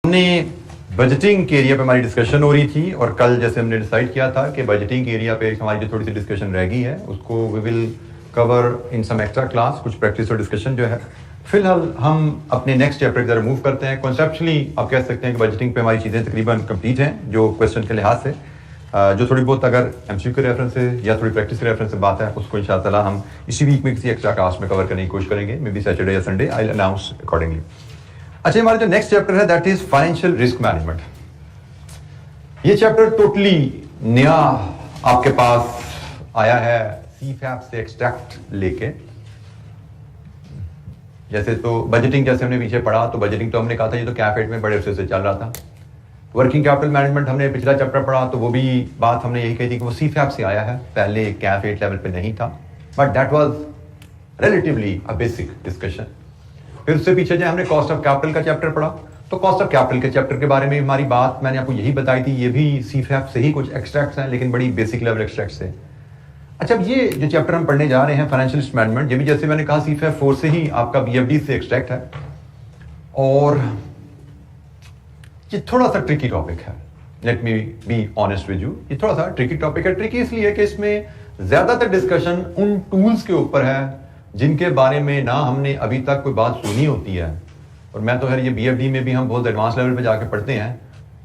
ہم نے بجٹنگ کے ایریا پہ ہماری ڈسکشن ہو رہی تھی اور کل جیسے ہم نے ڈیسائیڈ کیا تھا کہ بجٹنگ کے ایریا پہ ہماری جو تھوڑی سی ڈسکشن رہ گئی ہے اس کو وی ول کور ان سم ایکسٹرا کلاس، کچھ پریکٹس اور ڈسکشن جو ہے. فی الحال ہم اپنے نیکسٹ چیپٹر کی طرف موو کرتے ہیں. کنسیپچلی آپ کہہ سکتے ہیں کہ بجٹنگ پہ ہماری چیزیں تقریباً کمپلیٹ ہیں جو کویشچن کے لحاظ سے. جو تھوڑی بہت اگر ایم سی کے ریفرنس سے یا تھوڑی پریکٹس کے ریفرنس سے بات ہے اس کو ان شاء اللہ ہم اسی ویک میں کسی ایکسٹرا کلاس میں کور کرنے کی کوشش کریں گے، مے بی سیٹرڈے یا سنڈے. آئی ول اناؤنس اکارڈنگلی. اچھا، ہمارا جو نیکسٹ چیپٹر ہے that is financial risk management. یہ چیپٹر ٹوٹلی نیا آپ کے پاس آیا ہے سی فیپ سے ایکسٹریکٹ لے کے. جیسے تو بجٹنگ جیسے ہم نے پیچھے پڑھا تو بجٹنگ تو ہم نے کہا تھا یہ تو کیفیٹ میں بڑے عرصے سے چل رہا تھا. ورکنگ کیپٹل مینجمنٹ ہم نے پچھلا چیپٹر پڑھا تو وہ بھی بات ہم نے یہی کہی تھی کہ وہ سی فیپ سے آیا ہے، پہلے کیفیٹ لیول پہ نہیں تھا، but that was relatively a basic discussion. پھر اس سے پیچھے جو ہم نے کاسٹ آف کیپٹل کا چیپٹر پڑھا تو کاسٹ آف کیپٹل کے چیپٹر کے بارے میں ہماری بات میں نے آپ کو یہی بتائی تھی، یہ بھی سی فیپ سے ہی کچھ ایکسٹریکٹس ہیں لیکن بڑی بیسک لیول ایکسٹریکٹس ہیں. اچھا، اب یہ جو چیپٹر ہم پڑھنے جا رہے ہیں فائنینشیل رسک مینجمنٹ، یہ بھی جیسے میں نے کہا سی فیپ 4 سے ہی آپ کا بی ایف ڈی سے ایکسٹریکٹ ہے اور یہ تھوڑا سا ٹرکی ٹاپک ہے. Let me be honest with you, یہ تھوڑا سا ٹرکی ٹاپک ہے. ٹرکی اس لیے کہ اس میں زیادہ تر ڈسکشن ان ٹولز کے اوپر ہے جن کے بارے میں نہ ہم نے ابھی تک کوئی بات سنی ہوتی ہے. اور میں تو خیر یہ بی ایف ڈی میں بھی ہم بہت ایڈوانس لیول پہ جا کے پڑھتے ہیں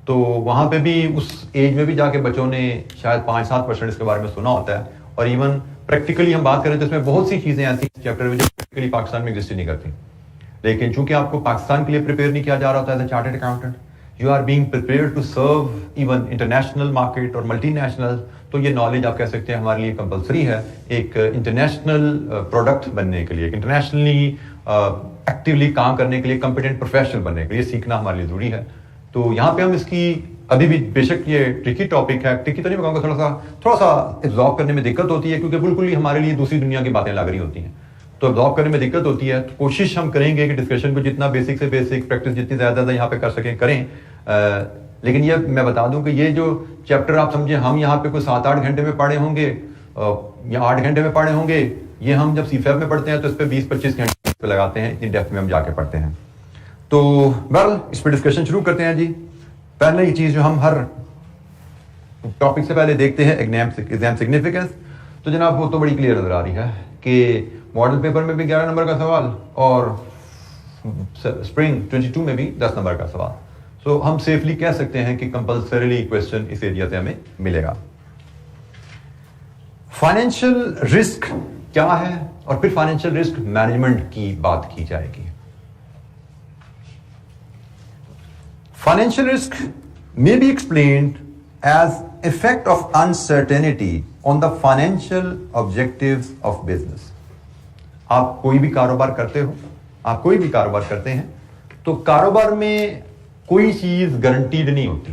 تو وہاں پہ بھی اس ایج میں بھی جا کے بچوں نے شاید 5-7% اس کے بارے میں سنا ہوتا ہے. اور ایون پریکٹیکلی ہم بات کریں تو اس میں بہت سی چیزیں ایسی چیپٹر میں جو پریکٹیکلی پاکستان میں ایگزسٹ نہیں کرتی. لیکن چونکہ آپ کو پاکستان کے لیے پریپیئر نہیں کیا جا رہا ہوتا ہے as a chartered accountant, you are being prepared to serve even international market اور ملٹی نیشنل، تو یہ نالج آپ کہہ سکتے ہیں ہمارے لیے کمپلسری ہے ایک انٹرنیشنل پروڈکٹ بننے کے لیے، ایک انٹرنیشنلی ایکٹیولی کام کرنے کے لیے، کمپیٹنٹ پروفیشنل بننے کے لیے سیکھنا ہمارے لیے ضروری ہے. تو یہاں پہ ہم اس کی ابھی بھی بے شک یہ ٹرکی ٹاپک ہے، ٹرکی تو نہیں کہوں گا، تھوڑا سا ابزارو کرنے میں دقت ہوتی ہے کیونکہ بالکل ہی ہمارے لیے دوسری دنیا کی باتیں لگ رہی ہوتی ہیں تو ابزارو کرنے میں دقت ہوتی ہے. تو کوشش ہم کریں گے کہ ڈسکشن کو جتنا بیسک سے بیسک پریکٹس جتنی زیادہ یہاں پہ کر سکیں کریں. لیکن یہ میں بتا دوں کہ یہ جو چیپٹر آپ سمجھیں ہم یہاں پہ کوئی 7-8 گھنٹے میں پڑھے ہوں گے یا 8 گھنٹے میں پڑھے ہوں گے، یہ ہم جب سی فیپ میں پڑھتے ہیں تو اس پہ 20-25 گھنٹے پہ لگاتے ہیں، اتنی ڈیپتھ میں ہم جا کے پڑھتے ہیں. تو بہرحال اس پہ ڈسکشن شروع کرتے ہیں. جی پہلے یہ چیز جو ہم ہر ٹاپک سے پہلے دیکھتے ہیں ایگزام سگنیفیکینس، تو جناب وہ تو بڑی کلیئر نظر آ رہی ہے کہ ماڈل پیپر میں بھی 11 نمبر کا سوال اور اسپرنگ 22 میں بھی 10 نمبر کا سوال. سو ہم سیفلی کہہ سکتے ہیں کہ کمپلسریلی کویسچن اس ایریا سے ہمیں ملے گا. فائنینشیل رسک کیا ہے اور پھر فائنینشیل رسک مینجمنٹ کی بات کی جائے گی. Financial risk may be explained as effect of uncertainty on the financial objectives of business. آپ کوئی بھی کاروبار کرتے ہو، آپ کوئی بھی کاروبار کرتے ہیں تو کاروبار میں کوئی چیز گارنٹیڈ نہیں ہوتی.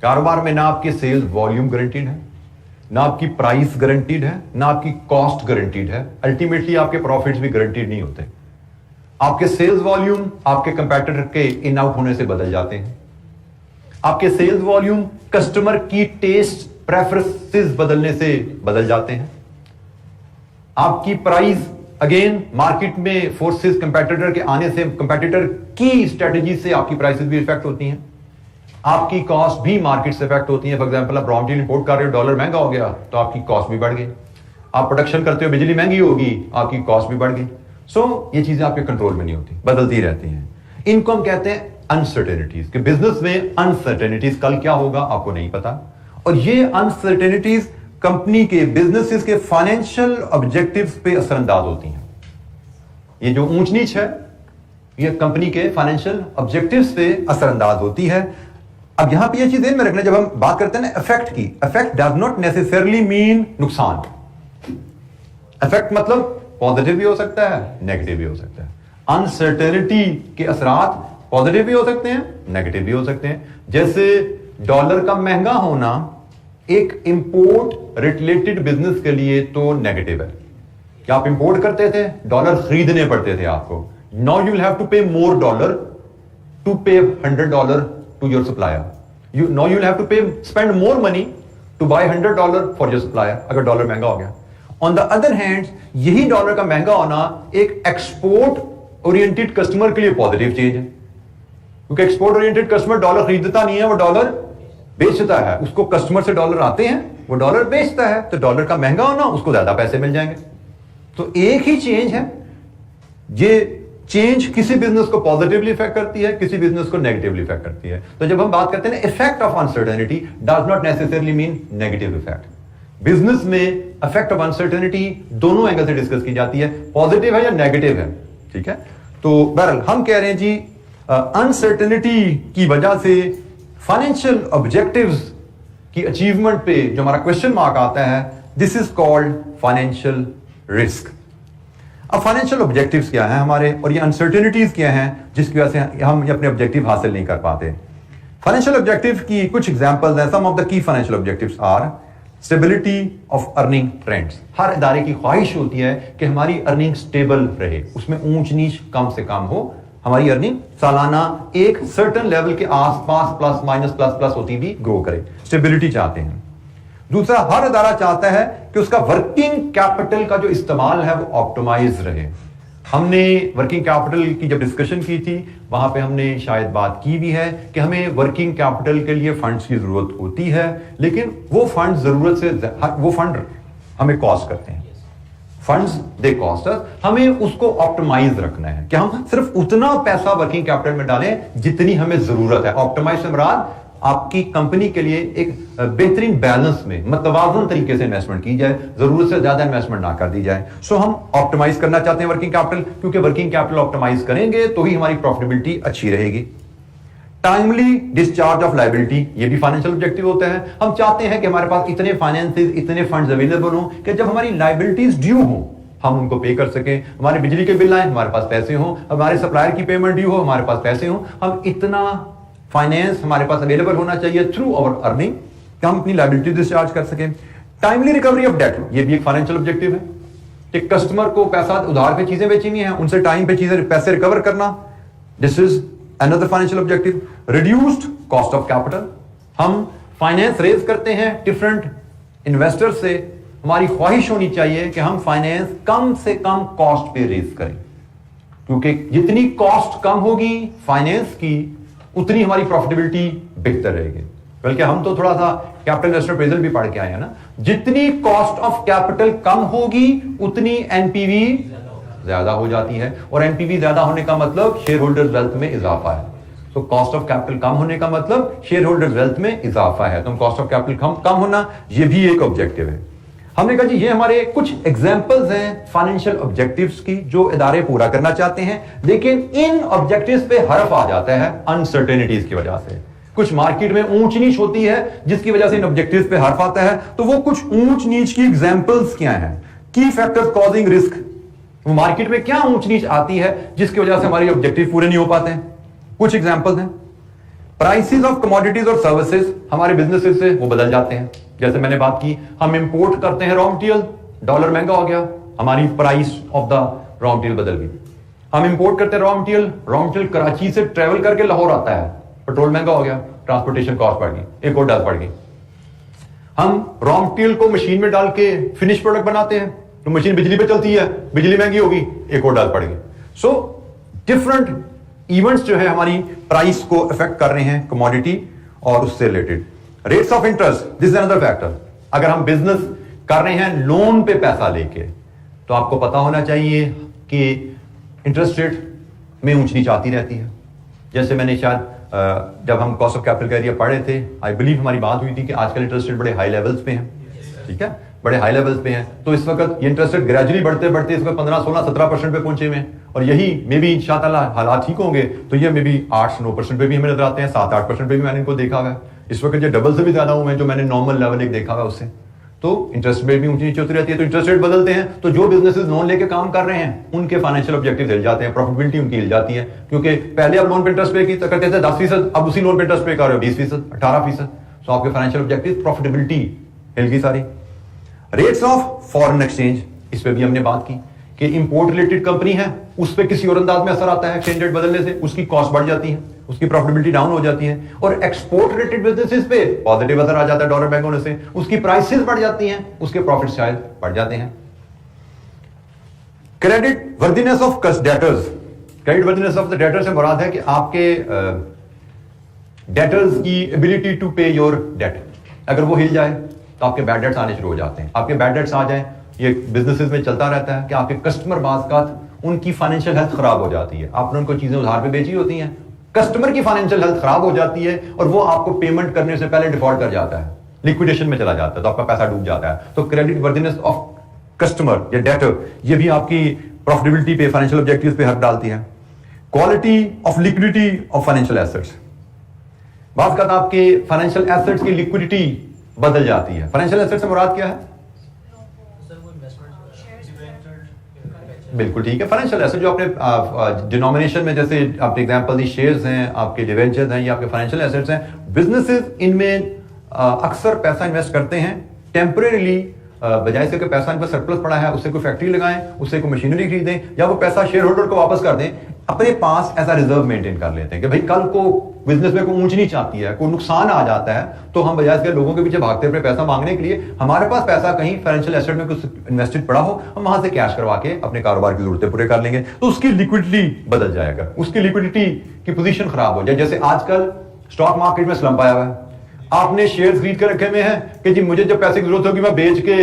کاروبار میں نہ آپ کے سیلز والیوم گارنٹیڈ ہے، نہ آپ کی پرائس گارنٹیڈ ہے، نہ آپ کی کاسٹ گارنٹیڈ ہے. الٹیمیٹلی آپ کے پروفٹس بھی گارنٹیڈ نہیں ہوتے. آپ کے سیلز والیوم آپ کے کمپیٹیٹر کے ان آؤٹ ہونے سے بدل جاتے ہیں. آپ کے سیلز والیوم کسٹمر کی ٹیسٹ پریفرنسز بدلنے سے بدل جاتے ہیں. آپ کی پرائز اگین مارکیٹ میں فورسز کمپیٹیٹر کے آنے سے کمپیٹیٹر کی اسٹریٹجی سے آپ کی پرائسز بھی افیکٹ ہوتی ہیں. آپ کی کاسٹ بھی مارکیٹ سے افیکٹ ہوتی ہیں. فار ایگزامپل آپ را مٹیریل امپورٹ کر رہے ہو، ڈالر مہنگا ہو گیا تو آپ کی کاسٹ بھی بڑھ گئی. آپ پروڈکشن کرتے ہو، بجلی مہنگی ہوگی، آپ کی کاسٹ بھی بڑھ گئی. سو یہ چیزیں آپ کے کنٹرول میں نہیں ہوتی، بدلتی رہتی ہیں. ان کو ہم کہتے ہیں انسرٹینٹیز، کہ بزنس میں انسرٹینٹیز، کل کیا ہوگا آپ کو نہیں پتا. اور یہ انسرٹینٹیز کمپنی کے بزنس کے فائنینشیل آبجیکٹیوز پہ اثر انداز ہوتی ہیں. یہ جو اونچ نیچ ہے یہ کمپنی کے فائنینشیل آبجیکٹیوز پہ اثر انداز ہوتی ہے. اب یہاں پہ یہ چیز ذہن میں رکھنا، جب ہم بات کرتے ہیں نا افیکٹ کی، افیکٹ ڈز ناٹ نیسیسرلی مین نقصان. افیکٹ مطلب پازیٹیو بھی ہو سکتا ہے، نیگیٹو بھی ہو سکتا ہے. انسرٹینٹی کے اثرات پازیٹیو بھی ہو سکتے ہیں، نیگیٹو بھی ہو سکتے ہیں. جیسے ڈالر کا مہنگا ہونا ایک امپورٹ ریلیٹڈ بزنس کے لیے تو نیگیٹو ہے کہ آپ امپورٹ کرتے تھے، ڈالر خریدنے پڑتے تھے آپ کو. Now you will have to pay more dollar to pay $100 to your supplier. Now you will have to pay spend more money to buy $100 for your supplier اگر ڈالر مہنگا ہو گیا. آن دا ادر ہینڈ یہی dollar کا مہنگا ہونا ایک export oriented customer کے لیے پازیٹیو چینج ہے. کیونکہ ایکسپورٹ اورینٹڈ کسٹمر ڈالر خریدتا نہیں ہے, وہ ڈالر بیچتا ہے. اس کو کسٹمر سے ڈالر آتے ہیں, وہ ڈالر بیچتا ہے, تو ڈالر کا مہنگا ہونا, اس کو زیادہ پیسے مل جائیں گے. تو ایک ہی چینج ہے, یہ چینج کسی بزنس کو پازیٹیولی افیکٹ کرتی ہے, کسی بزنس کو نیگیٹیولی افیکٹ کرتی ہے. تو جب ہم بات کرتے ہیں effect of uncertainty does not necessarily mean negative effect. Business میں افیکٹ آف انسرٹنٹی دونوں اینگل سے ڈسکس کی جاتی ہے, پازیٹیو ہے یا نیگیٹو ہے. ٹھیک ہے, تو بہرحال ہم کہہ رہے ہیں جی انسرٹنٹی کی وجہ سے فائنینشیل آبجیکٹیوز کی اچیومنٹ پہ جو ہمارا کوشچن مارک آتا ہے, this is called financial risk. اب فائنینشیل آبجیکٹیوز کیا ہیں ہمارے, اور یہ انسرٹنٹیز کیا ہیں جس کی وجہ سے ہم اپنے آبجیکٹیو حاصل نہیں کر پاتے. فائنینشیل آبجیکٹیو کی کچھ ایگزامپلز ہیں. سم of the key financial objectives are stability of earning trends. ہر ادارے کی خواہش ہوتی ہے کہ ہماری ارننگ اسٹیبل رہے, اس میں اونچ نیچ کم سے کم ہو, ہماری ارننگ سالانہ ایک سرٹن لیول کے آس پاس پلس مائنس پلس پلس ہوتی بھی گرو کرے. اسٹیبلٹی چاہتے ہیں. دوسرا, ہر ادارہ چاہتا ہے کہ اس کا ورکنگ کیپٹل کا جو استعمال ہے وہ آپٹمائز رہے. ہم نے ورکنگ کیپٹل کی جب ڈسکشن کی تھی وہاں پہ ہم نے شاید بات کی بھی ہے کہ ہمیں ورکنگ کیپٹل کے لیے فنڈز کی ضرورت ہوتی ہے, لیکن وہ فنڈ ضرورت سے وہ فنڈ ہمیں کاسٹ کرتے ہیں. فنڈز دے کاسٹ اس, ہمیں اس کو آپٹمائز رکھنا ہے کہ ہم صرف اتنا پیسہ ورکنگ کیپٹل میں ڈالیں جتنی ہمیں ضرورت ہے. آپٹمائز سے مراد آپ کی کمپنی کے لیے ایک بہترین بیلنس میں متوازن طریقے سے انویسٹمنٹ کی جائے, ضرورت سے زیادہ انویسٹمنٹ نہ کر دی جائے. سو ہم آپٹمائز کرنا چاہتے ہیں ورکنگ کیپٹل, کیونکہ ورکنگ کیپٹل آپٹمائز کریں گے تو ہی ہماری پروفیٹیبلٹی اچھی رہے گی. ٹائملی ڈسچارج آف لائبلٹی, یہ بھی فائنینشیل آبجیکٹیو ہوتا ہے. ہم چاہتے ہیں کہ ہمارے پاس اتنے فائنینسز, اتنے فنڈز اویلیبل ہوں کہ جب ہماری لائبلٹیز ڈیو ہوں ہم ان کو پے کر سکیں. ہمارے بجلی کے بل آئیں, ہمارے پاس پیسے ہوں. ہمارے سپلائر کی پیمنٹ ڈیو ہو, ہمارے پاس پیسے ہوں. ہم اتنا فائنینس ہمارے پاس اویلیبل ہونا چاہیے تھرو آور ارننگ کہ ہم اپنی لائبلٹی ڈسچارج کر سکیں. ٹائملی ریکوری آف ڈیٹ, یہ بھی ایک فائنینشیل آبجیکٹیو ہے کہ کسٹمر کو پیسہ ادھار پہ چیزیں بیچنی ہیں, ان سے ٹائم پہ چیزیں پیسے ریکور کرنا. دس از another financial objective. Reduced cost of capital. ہم فائنینس ریز کرتے ہیں ڈفرنٹ انویسٹر سے, ہماری خواہش ہونی چاہیے کہ ہم فائنینس کم سے کم کاسٹ پہ ریز کریں, کیونکہ جتنی کاسٹ کم ہوگی فائنینس کی اتنی ہماری پروفیٹیبلٹی بہتر رہے گی. بلکہ ہم تو تھوڑا سا کیپٹل انویسٹمنٹ اپریزل بھی پڑھ کے آئے ہیں نا, جتنی کاسٹ آف کیپٹل کم ہوگی اتنی این پی وی زیادہ ہو جاتی ہے, اور این پی وی زیادہ ہونے کا مطلب شیئر ہولڈر ویلتھ میں اضافہ ہے. تو کاسٹ آف کیپٹل کم ہونے کا مطلب شیئر ہولڈر ویلتھ میں اضافہ ہے. تو کاسٹ آف کیپٹل کم ہونا یہ بھی ایک آبجیکٹیو ہے. ہم نے کہا جی یہ ہمارے کچھ ایگزامپلز ہیں فائنینشیل آبجیکٹیوز کی جو ادارے پورا کرنا چاہتے ہیں, لیکن ان آبجیکٹیوز پہ حرف آ جاتا ہے انسرٹینٹیز کی وجہ سے. کچھ مارکیٹ میں اونچ نیچ ہوتی ہے جس کی وجہ سے ان آبجیکٹیوز پہ حرف آتا ہے. تو وہ کچھ اونچ نیچ کی ایگزامپلز کیا ہیں, کی فیکٹرز کازنگ رسک. وہ مارکیٹ میں کیا اونچ نیچ آتی ہے جس کی وجہ سے ہمارے آبجیکٹیو پورے نہیں ہو پاتے ہیں. کچھ ایگزامپلز ہیں. پرائسز آف کموڈیٹیز اور سروسز, ہمارے بزنس سے وہ بدل جاتے ہیں. جیسے میں نے بات کی, ہم امپورٹ کرتے ہیں را مٹیریل, ڈالر مہنگا ہو گیا, ہماری price of the raw material بدل گئی. ہم امپورٹ کرتے ہیں را مٹیریل کراچی سے ٹریول کر کے لاہور آتا ہے, پیٹرول مہنگا ہو گیا, ٹرانسپورٹیشن کاسٹ بڑھ گئی, ایک اور ڈال بڑھ گئی. ہم را مٹیریل کو مشین میں ڈال کے فنش پروڈکٹ بناتے ہیں, تو مشین بجلی پہ چلتی ہے, بجلی مہنگی ہوگی, ایک اور ڈال پڑ گئی. سو ڈفرنٹ ایونٹس جو ہے ہماری پرائس کو افیکٹ کر رہے ہیں, کموڈیٹی اور اس سے related. Rates of interest, this is another factor. اگر ہم بزنس کر رہے ہیں لون پہ پیسہ لے کے, تو آپ کو پتا ہونا چاہیے کہ انٹرسٹ ریٹ میں اونچ نیچ آتی رہتی ہے. جیسے میں نے شاید جب ہم کاسٹ آف کیپٹل کا ایریا پڑھے تھے, آئی بلیو ہماری بات ہوئی تھی کہ آج کل انٹرسٹ ریٹ بڑے ہائی لیولز پہ ہیں. ٹھیک ہے, بڑے ہائی لیولز پہ ہیں. تو اس وقت یہ انٹرسٹ ریٹ گریجولی بڑھتے بڑھتے اس وقت 15-16-17% پہ پہنچے ہوئے ہیں, اور یہی مے بی انشاءاللہ حالات ٹھیک ہوں گے تو یہ مے بی 8-9% پہ بھی ہمیں نظر آتے ہیں, 7-8% پہ بھی میں نے ان کو دیکھا ہے. اس وقت یہ ڈبل سے بھی زیادہ ہوئے ہیں جو میں نے نارمل لیول ایک دیکھا ہوا اس سے. تو انٹرسٹ ریٹ بھی اونچی نیچے ہوتی رہتی ہے. تو انٹرسٹ ریٹ بدلتے ہیں تو جو بزنسز لون لے کے کام کر رہے ہیں ان کے فائنینشیل آبجیکٹیوز ہل جاتے ہیں, پروفیٹیبلٹی ان کی ہل جاتی ہے. کیونکہ پہلے آپ لون پہ انٹرسٹ پے کی تو کرتے تھے 10%, اب اسی لون پہ انٹرسٹ پے کر رہے ہو 20%, 18%. سو آپ کے فائنینشیل آبجیکٹیوز, پروفیٹیبلٹی ہل گئی ساری. ریٹس آف فارن ایکسچینج, اس پہ بھی ہم نے بات کی کہ امپورٹ ریلیٹڈ کمپنی ہے, اس پہ کسی اور انداز میں اثر آتا ہے ایکسچینج ریٹ بدلنے سے, اس کی کاسٹ بڑھ جاتی ہے, اس کی پروفیٹیبلٹی ڈاؤن ہو جاتی ہے. اور ایکسپورٹ ریلیٹڈ بزنسز پہ پازیٹیو اثر آ جاتا ہے ڈالر مہنگا ہونے سے, اس کی پرائسز بڑھ جاتی ہیں, اس کے پروفٹ شاید بڑھ جاتے ہیں. Credit worthiness of debtors, credit worthiness of the debtor سے مراد ہے کہ آپ کے ڈیٹرز کی ability to pay your debt, اگر وہ ہل جائے تو آپ کے بیڈ ڈیٹس آنے شروع ہو جاتے ہیں. آپ کے بیڈ ڈیٹس آ جائیں، یہ بزنسز میں چلتا رہتا ہے کہ آپ کے کسٹمر بعض کا ان کی فائنینشیل ہیلتھ خراب ہو جاتی ہے. آپ نے ان کو چیزیں ادھار پہ بیچی ہوتی ہیں، کسٹمر کی فائنینشیل ہیلتھ خراب ہو جاتی ہے اور وہ آپ کو پیمنٹ کرنے سے پہلے ڈیفالٹ کر جاتا ہے، لیکویڈیشن میں چلا جاتا ہے، تو آپ کا پیسہ ڈوب جاتا ہے. تو کریڈٹ وردینس آف کسٹمر یا ڈیٹر، یہ بھی آپ کی پروفیٹیبلٹی پہ، فائنینشیل آبجیکٹیوز پہ حق ڈالتی ہے. Quality of liquidity of financial assets, بعض کا آپ کے فائنینشیل ایسٹس کی لیکوڈیٹی بدل جاتی ہے. فائنینشیل ایسٹ سے مراد کیا ہے؟ بالکل ٹھیک ہے. فائنینشیل ایسٹ جو اپنے ڈینومینیشن میں، جیسے آپ نے ایگزامپل دی، شیئرز ہیں، آپ کے ڈیبینچرز ہیں، یہ آپ کے فائنینشیل ایسٹس ہیں. بزنسز ان میں اکثر پیسہ انویسٹ کرتے ہیں ٹیمپریریلی، بجائے سے کہ پیسہ ان کا سرپلس پڑا ہے اس سے کوئی فیکٹری لگائیں، اس سے کوئی مشینری خریدیں، یا وہ پیسہ شیئر ہولڈر کو واپس کر دیں، اپنے پاس ایسا ریزرو مینٹین کر لیتے ہیں کہ بھائی کل کو بزنس میں کوئی اونچ نیچ آتی ہے، کوئی نقصان آ جاتا ہے، تو ہم بجائے سے لوگوں کے پیچھے بھاگتے ہوئے پیسہ مانگنے کے لیے، ہمارے پاس پیسہ کہیں فائنینشیل ایسٹ میں کچھ انویسٹڈ پڑا ہو، ہم وہاں سے کیش کروا کے اپنے کاروبار کی ضرورتیں پورے کر لیں گے. تو اس کی لیکوڈیٹی بدل جائے گا، اس کی لیکوڈیٹی کی پوزیشن خراب ہو جائے. جیسے آج کل اسٹاک مارکیٹ میں سلمپ آیا ہوا ہے، آپ نے شیئر خرید کے رکھے ہوئے ہیں کہ جی مجھے جب پیسے کی ضرورت ہوگی میں بیچ کے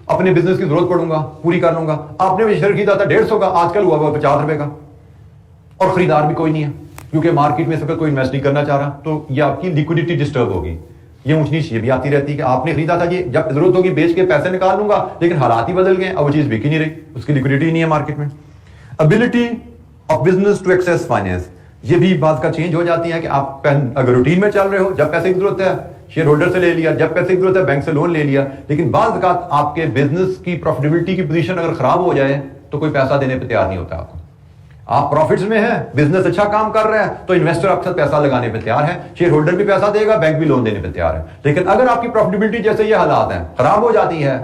اپنے بزنس کی ضرورت پڑوں گا، پوری کر لوں گا. آپ نے شیئر خریدا تھا 150 کا، آج کل ہوا ہوا 50 روپے کا، اور خریدار بھی کوئی نہیں ہے کیونکہ مارکیٹ میں اس وقت کوئی انویسٹ نہیں کرنا چاہ رہا. تو یہ آپ کی لیکوڈیٹی ڈسٹرب ہوگی. یہ اونچ نیچ یہ بھی آتی رہتی ہے کہ آپ نے خریدا تھا جی جب ضرورت ہوگی بیچ کے پیسے نکال لوں گا، لیکن حالات ہی بدل گئے، اب وہ چیز بک ہی نہیں رہی، اس کی لیکوڈیٹی نہیں ہے مارکیٹ میں. Ability of business to access finance, یہ بھی بات کا چینج ہو جاتی ہے کہ آپ اگر روٹین میں چل رہے ہو، جب پیسے کی ضرورت ہے شیئر ہولڈر سے لے لیا، جب پیسے کی ضرورت ہے بینک سے لون لے لیا. لیکن بعض اوقات آپ کے بزنس کی پروفیٹیبلٹی کی پوزیشن اگر خراب ہو جائے تو کوئی پیسہ دینے پہ تیار نہیں ہوتا. آپ پروفٹس میں ہیں، بزنس اچھا کام کر رہا ہے، تو انویسٹر آپ سے پیسہ لگانے پہ تیار ہے، شیئر ہولڈر بھی پیسہ دے گا، بینک بھی لون دینے پہ تیار ہے. لیکن اگر آپ کی پروفیٹیبلٹی جیسے یہ حالات ہیں خراب ہو جاتی ہے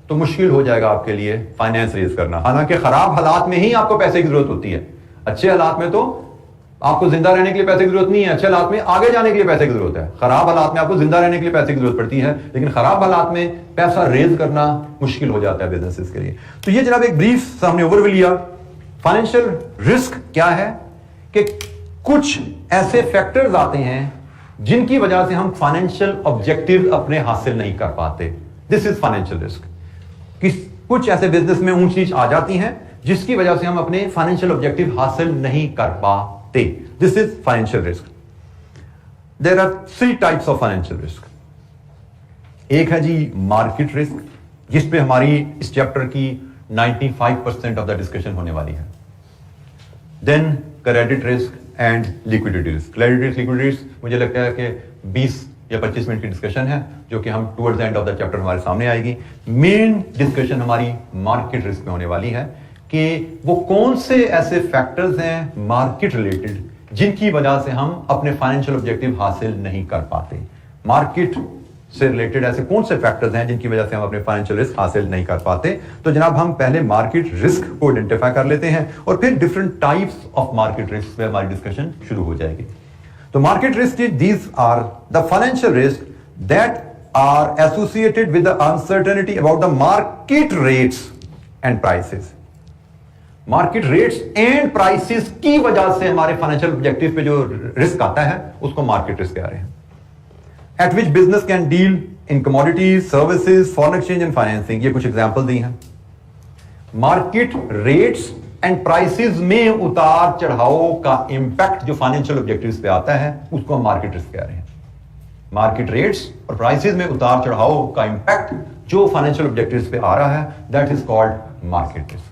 تو مشکل ہو جائے گا آپ کے لیے فائنینس ریز کرنا. حالانکہ خراب حالات میں ہی آپ کو پیسے کی ضرورت ہوتی ہے، اچھے حالات میں تو آپ کو زندہ رہنے کے لیے پیسے کی ضرورت نہیں ہے، اچھے حالات میں آگے جانے کے لیے پیسے کی ضرورت ہے. خراب حالات میں آپ کو زندہ رہنے کے لیے پیسے کی ضرورت پڑتی ہے، لیکن خراب حالات میں پیسہ ریز کرنا مشکل ہو جاتا ہے بزنس کے لیے. تو یہ جناب ایک بریف سامنے اوور ویو لیا. فائنینشیل رسک کیا ہے کہ کچھ ایسے فیکٹرز آتے ہیں جن کی وجہ سے ہم فائنینشیل آبجیکٹیو اپنے حاصل نہیں کر پاتے. This is financial risk. کچھ ایسے بزنس میں اونچ نیچ آ جاتی ہیں جس کی وجہ سے ہم اپنے فائنینشیل آبجیکٹیو حاصل نہیں کر پاتے. This is financial risk. There are 3 types of financial risk. ایک ہے جی مارکیٹ رسک، جس پہ ہماری اس چیپٹر کی 95% آف دا ڈسکشن ہونے والی ہے. Then credit risk and liquidity risk. Credit risk, liquidity risk مجھے لگتا ہے کہ 20 یا 25 منٹ کی ڈسکشن ہے جو کہ ہم towards and of the chapter ہمارے سامنے آئے گی. مین ڈسکشن ہماری مارکیٹ رسک میں ہونے والی ہے کہ وہ کون سے ایسے فیکٹرز ہیں مارکیٹ ریلیٹڈ جن کی وجہ سے ہم اپنے فائنینشیل آبجیکٹیو حاصل نہیں کر پاتے. مارکیٹ سے ریلیٹڈ ایسے کون سے فیکٹرز ہیں جن کی وجہ سے ہم اپنے فائنینشیل رسک حاصل نہیں کر پاتے. تو جناب ہم پہلے مارکیٹ رسک کو آئیڈینٹیفائی کر لیتے ہیں اور پھر different types of market risk پہ ہماری ڈسکشن شروع ہو جائے گی. تو market risk, these are the financial risk that are associated with the uncertainty about the market rates and prices. Market rates and prices کی وجہ سے ہمارے فائنینشیل آبجیکٹیو پہ جو رسک آتا ہے اس کو مارکیٹ رسک کہہ رہے ہیں. At which business can deal in commodities, services, foreign exchange and financing. یہ کچھ ایگزامپل دی ہیں. مارکیٹ ریٹس اینڈ پرائسز میں اتار چڑھاؤ کا امپیکٹ جو فائنینشیل آبجیکٹیوز پہ آتا ہے اس کو ہم مارکیٹ رسک کہہ رہے ہیں. مارکیٹ ریٹس اور پرائسز میں اتار چڑھاؤ کا امپیکٹ جو فائنینشیل آبجیکٹیوز پہ آ رہا ہے that is called market risk.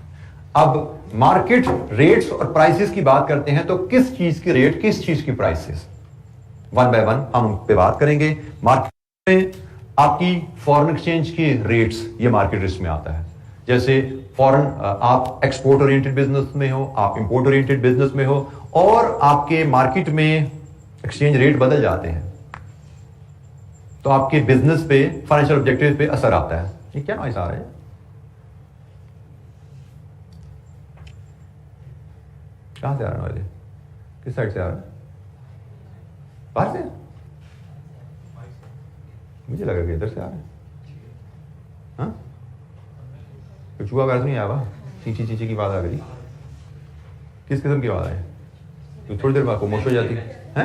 اب مارکیٹ ریٹس اور پرائسز کی بات کرتے ہیں تو کس چیز کی ریٹ، کس چیز کی پرائسز، ون بائی ون ہم ان پہ بات کریں گے. مارکیٹ میں آپ کی فورن ایکسچینج کی ریٹس یہ مارکیٹ رسک میں آتا ہے. جیسے فورن آپ ایکسپورٹ اورینٹڈ بزنس میں ہو، آپ امپورٹ اورینٹڈ بزنس میں ہو اور آپ کے مارکیٹ میں ایکسچینج ریٹ بدل جاتے ہیں تو آپ کے بزنس پہ، فائنینشیل آبجیکٹیو پہ اثر آتا ہے. یہ کیا نوائز آ رہا ہے؟ کہاں سے آ رہا ہے؟ کس سائڈ سے آ رہا ہے؟ باہر سے؟ مجھے لگا کہ ادھر سے آ رہے ہیں. ہاں چوہا ویسے نہیں آیا ہوا، چیچی چیچی کی بات آ گئی. کس قسم کی بات ہے؟ تو تھوڑی دیر بعد خاموش ہو جاتی ہے.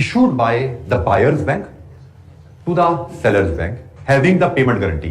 issued by the buyer's bank to the seller's bank having the payment guarantee.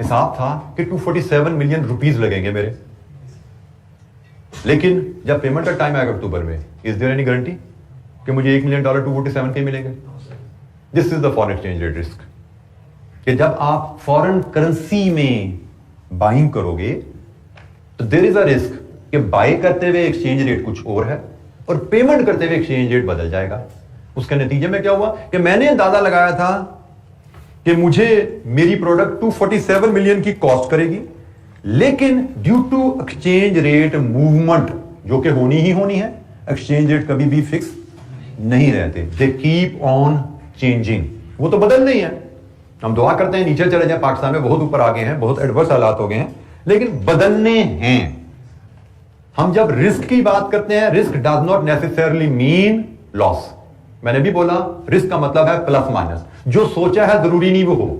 حساب تھا کہ 247 ملین روپیز لگیں گے میرے, لیکن جب پیمنٹ کا ٹائم آئے گا اکتوبر میں, از دیر اینی گارنٹی کہ مجھے $1 ملین 247 کے ملیں گے؟ دس از the foreign exchange rate risk, کہ جب آپ فارن کرنسی میں بائنگ کرو گے تو دیر از اے رسک کہ بائی کرتے ہوئے ایکسچینج ریٹ کچھ اور ہے اور پیمنٹ کرتے ہوئے ایکسچینج ریٹ بدل جائے گا. اس کے نتیجے میں کیا ہوا کہ میں نے اندازہ لگایا تھا کہ مجھے میری پروڈکٹ 247 ملین کی کاسٹ کرے گی, لیکن due to exchange rate movement جو کہ ہونی ہی ہونی ہے, ایکسچینج ریٹ کبھی بھی فکس نہیں رہتے, دے کیپ آن چینجنگ, وہ تو بدل نہیں ہے. ہم دعا کرتے ہیں نیچے چلے جائیں, پاکستان میں بہت اوپر آگے ہیں, بہت ایڈورس حالات ہو گئے ہیں, لیکن بدلنے ہیں. ہم جب رسک کی بات کرتے ہیں, رسک ڈز ناٹ نیسیسرلی مین لاس. میں نے بھی بولا رسک کا مطلب ہے پلس مائنس, جو سوچا ہے ضروری نہیں وہ ہو.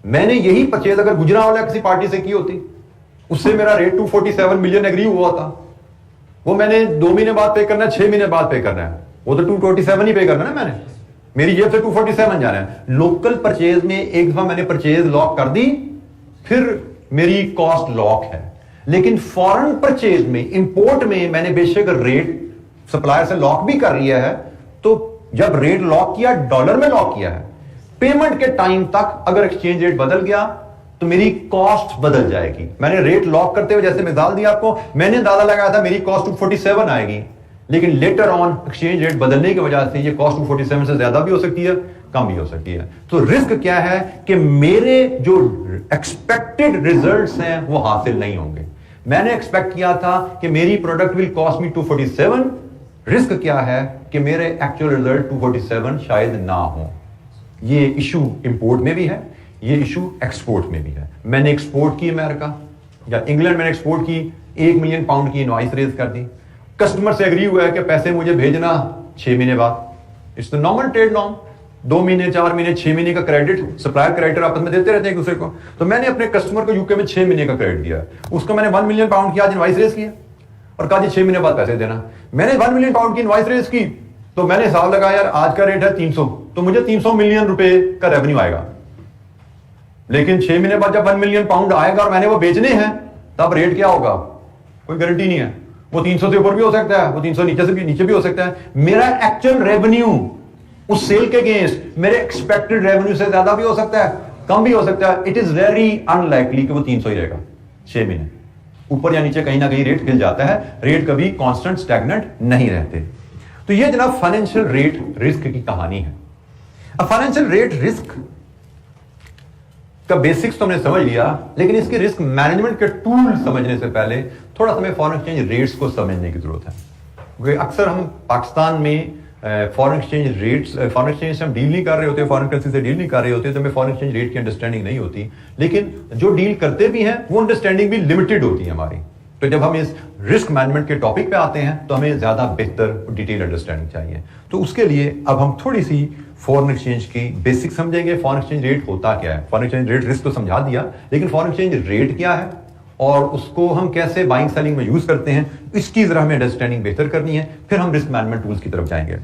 میں نے یہی پرچیز اگر گجرانوالہ کسی پارٹی سے کی ہوتی, اس سے میرا ریٹ 247 ملین ایگری ہوا تھا, وہ میں نے 2 مہینے بعد پے کرنا ہے, 6 مہینے بعد پے کرنا ہے, وہ تو 227 ہی پے کرنا ہے. میں نے میری جیب سے 247 جانا ہے. لوکل پرچیز میں ایک دفعہ میں نے پرچیز لاک کر دی, پھر میری کاسٹ لاک ہے. لیکن فورن پرچیز میں, امپورٹ میں میں نے بے شک ریٹ سپلائر سے لاک بھی کر لیا ہے, تو جب ریٹ لاک کیا, ڈالر میں لاک کیا ہے, پیمنٹ کے ٹائم تک اگر ایکسچینج ریٹ بدل گیا تو میری کاسٹ بدل جائے گی. میں نے ریٹ لاک کرتے ہوئے جیسے مثال دی آپ کو, میں نے اندازہ لگایا تھا میری کاسٹ 247 آئے گی, لیکن لیٹر آن ایکسچینج ریٹ بدلنے کی وجہ سے یہ کاسٹ 247 سے زیادہ بھی ہو سکتی ہے, کم بھی ہو سکتی ہے. تو رسک کیا ہے کہ میرے جو ایکسپیکٹڈ ریزلٹس ہیں وہ حاصل نہیں ہوں گے. میں نے ایکسپیکٹ کیا تھا کہ میری product will cost me 247, risk کیا ہے کہ میرے ایکچوئل ریزلٹ 247 شاید نہ ہو. یہ ایشو امپورٹ میں بھی ہے, یہ ایشو ایکسپورٹ میں بھی ہے. میں نے ایکسپورٹ کی امریکہ یا انگلینڈ میں نے ایکسپورٹ کی, 1 ملین پاؤنڈ کی انوائس ریز کر دی, کسٹمر سے ایگری ہوا ہے کہ پیسے مجھے بھیجنا 6 مہینے بعد. It's the normal trade norm, 2 مہینے 4 مہینے 6 مہینے کا کریڈٹ سپلائر کریڈٹ آپس میں دیتے رہتے ہیں ایک دوسرے کو. تو میں نے اپنے کسٹمر کو UK میں 6 مہینے کا کریڈٹ دیا, اس کو میں نے 1 ملین پاؤنڈ کی آج انوائس ریز کیا اور کہا جی 6 مہینے بعد پیسے دینا. میں نے 1 ملین پاؤنڈ کی انوائس ریز کی تو میں نے حساب لگایا یار آج کا ریٹ ہے 300, تو مجھے 300 ملین روپے کا ریونیو آئے گا. لیکن 6 مہینے بعد جب 1 ملین پاؤنڈ آئے گا اور میں نے وہ بیچنے ہیں, تب ریٹ کیا ہوگا کوئی گارنٹی نہیں ہے. وہ 300 سے اوپر بھی ہو سکتا ہے, وہ 300 نیچے سے بھی نیچے بھی ہو سکتا ہے. میرا ایکچوئل ریونیو اس سیل کے اگینسٹ میرے ایکسپیکٹڈ ریونیو سے زیادہ بھی ہو سکتا ہے, کم بھی ہو سکتا ہے. It is very in likely کہ وہ 300 ہی رہے گا. 6 مہینے اوپر یا نیچے کہیں نہ کہیں ریٹ ہل جاتا ہے, ریٹ کبھی کانسٹنٹ اسٹیگننٹ نہیں رہتے. تو یہ جناب فائنینشیل ریٹ رسک کی کہانی ہے. اب فائنینشیل ریٹ رسک کا بیسکس تو ہم نے سمجھ لیا, لیکن اس کے رسک مینجمنٹ کے ٹول سمجھنے سے پہلے تھوڑا سا ہمیں فارن ایکسچینج ریٹس کو سمجھنے کی ضرورت ہے. کیونکہ اکثر ہم پاکستان میں foreign exchange rates, foreign exchange سے ہم ڈیل نہیں کر رہے ہوتے, فارن کرنسی سے ڈیل نہیں کر رہے ہوتے, تو ہمیں فارن ایکسچینج ریٹ کی انڈرسٹینڈنگ نہیں ہوتی. لیکن جو ڈیل کرتے بھی ہیں وہ انڈرسٹینڈنگ بھی لمیٹڈ ہوتی ہے ہماری. تو جب ہم اس رسک مینجمنٹ کے ٹاپک پہ آتے ہیں تو ہمیں زیادہ بہتر ڈیٹیل انڈرسٹینڈنگ چاہیے. تو اس کے لیے اب ہم تھوڑی سی فارن ایکسچینج کی بیسک سمجھیں گے. فارن ایکسچینج ریٹ ہوتا کیا ہے, فارن ایکسچینج ریٹ رسک تو سمجھا دیا, لیکن فارن ایکسچینج ریٹ کیا ہے اور اس کو ہم کیسے بائنگ سیلنگ میں یوز کرتے ہیں, اس کی ذرا ہمیں انڈرسٹینڈنگ بہتر کرنی ہے. پھر ہم رسک مینجمنٹ ٹولز کی طرف جائیں گے.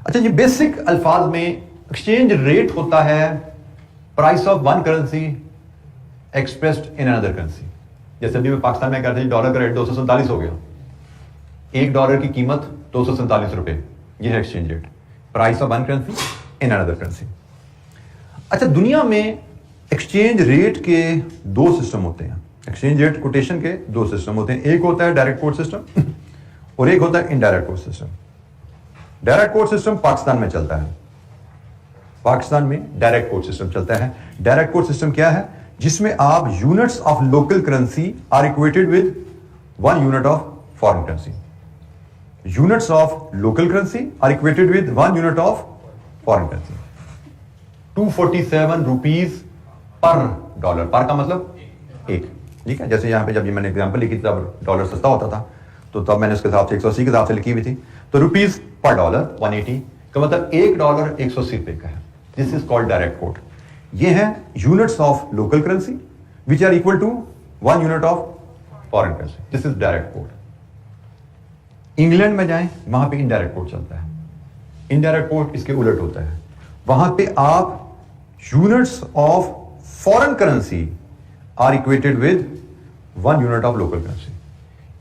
اچھا, یہ بیسک الفاظ میں ایکسچینج ریٹ ہوتا ہے price of one currency expressed in another currency. جیسے ابھی پاکستان میں کہتے ہیں ڈالر کا ریٹ 247 ہو گیا, $1 کی قیمت 247 روپے, یہ ہے exchange rate, price of one currency in another currency. اچھا, دنیا میں ایکسچینج ریٹ کے 2 سسٹم ہوتے ہیں. ایکسچینج ریٹ کوٹیشن کے 2 سسٹم ہوتے ہیں. ایک ہوتا ہے ڈائریکٹ کوٹ سسٹم اور ایک ہوتا ہے انڈائریکٹ کوٹ سسٹم. ڈائریکٹ کوٹ سسٹم پاکستان میں چلتا ہے, پاکستان میں ڈائریکٹ کوٹ سسٹم چلتا ہے. ڈائریکٹ کوٹ سسٹم کیا ہے, جس میں آپ units of local currency are equated with 1 unit of foreign currency. Units of local currency are equated with 1 unit of foreign currency. 247 rupees per dollar, per کا مطلب ایک, ٹھیک ہے. جیسے یہاں پہ جب یہ میں نے ایگزامپل لکھی تھی تب ڈالر سستا ہوتا تھا, تو تب میں نے اس کے حساب سے 180 کے حساب سے لکھی ہوئی تھی. تو روپیز پر ڈالر 180 کا مطلب $1 180 روپے کا ہے. This is called direct quote. یہ ہے units of local currency which are equal to 1 unit of foreign currency. This is direct quote. England میں جائیں, وہاں پہ انڈائریکٹ کوٹ چلتا ہے. انڈائریکٹ کوٹ اس کے الٹ ہوتا ہے. وہاں پہ آپ units of foreign currency are equated with 1 unit of local currency.